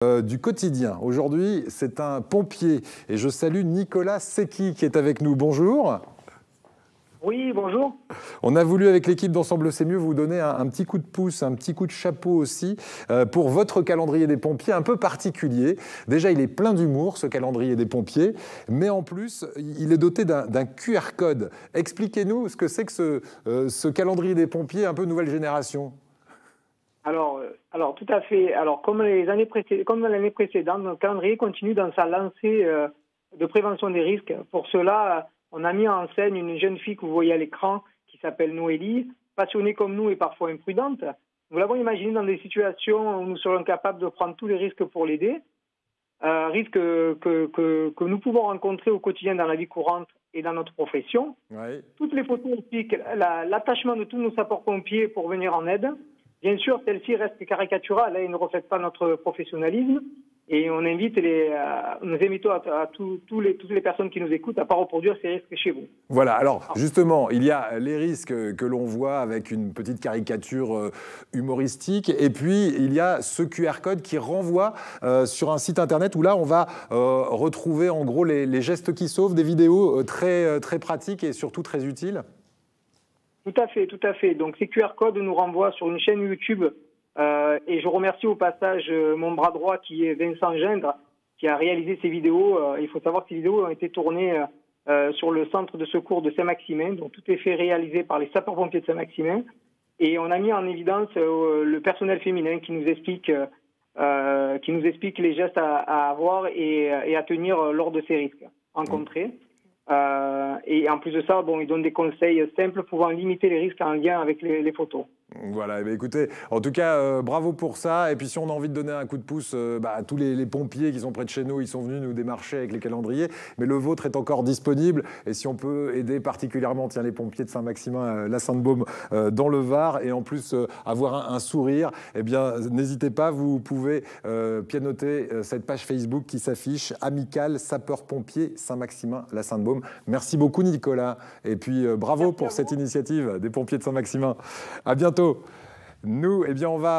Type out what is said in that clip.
Du quotidien. Aujourd'hui, c'est un pompier et je salue Nicolas Secchi qui est avec nous. Bonjour. Oui, bonjour. On a voulu, avec l'équipe d'Ensemble C'est Mieux, vous donner un petit coup de pouce, un petit coup de chapeau aussi pour votre calendrier des pompiers un peu particulier. Déjà, il est plein d'humour, ce calendrier des pompiers, mais en plus, il est doté d'un QR code. Expliquez-nous ce que c'est que ce calendrier des pompiers un peu nouvelle génération. Alors tout à fait. Alors comme l'année précédente, notre calendrier continue dans sa lancée de prévention des risques. Pour cela, on a mis en scène une jeune fille que vous voyez à l'écran qui s'appelle Noélie, passionnée comme nous et parfois imprudente. Nous l'avons imaginée dans des situations où nous serions capables de prendre tous les risques pour l'aider, risques que nous pouvons rencontrer au quotidien dans la vie courante et dans notre profession. Oui. Toutes les photos expliquent l'attachement de tous nos sapeurs-pompiers pour venir en aide. Bien sûr, celle-ci reste caricaturale et ne reflète pas notre professionnalisme. Et on invite nous invitons à toutes les personnes qui nous écoutent à ne pas reproduire ces risques chez vous. Voilà, alors justement, il y a les risques que l'on voit avec une petite caricature humoristique, et puis il y a ce QR code qui renvoie sur un site internet où là on va retrouver en gros les gestes qui sauvent, des vidéos très pratiques et surtout très utiles. Tout à fait, tout à fait. Donc ces QR codes nous renvoient sur une chaîne YouTube et je remercie au passage mon bras droit qui est Vincent Gindre qui a réalisé ces vidéos. Il faut savoir que ces vidéos ont été tournées sur le centre de secours de Saint-Maximin. Donc tout est fait réalisé par les sapeurs-pompiers de Saint-Maximin. Et on a mis en évidence le personnel féminin qui nous explique les gestes à avoir et à tenir lors de ces risques rencontrés. Et en plus de ça, bon, ils donnent des conseils simples pouvant limiter les risques en lien avec les photos. Voilà, eh bien, écoutez, en tout cas, bravo pour ça. Et puis si on a envie de donner un coup de pouce à tous les pompiers qui sont près de chez nous, ils sont venus nous démarcher avec les calendriers, mais le vôtre est encore disponible. Et si on peut aider particulièrement les pompiers de Saint-Maximin, la Sainte-Baume, dans le Var, et en plus avoir un sourire, eh bien, n'hésitez pas, vous pouvez pianoter cette page Facebook qui s'affiche, Amicale Sapeurs-Pompiers Saint-Maximin, la Sainte-Baume. Merci beaucoup Nicolas. Et puis bravo pour cette initiative des pompiers de Saint-Maximin. À bientôt. Nous, eh bien, on va...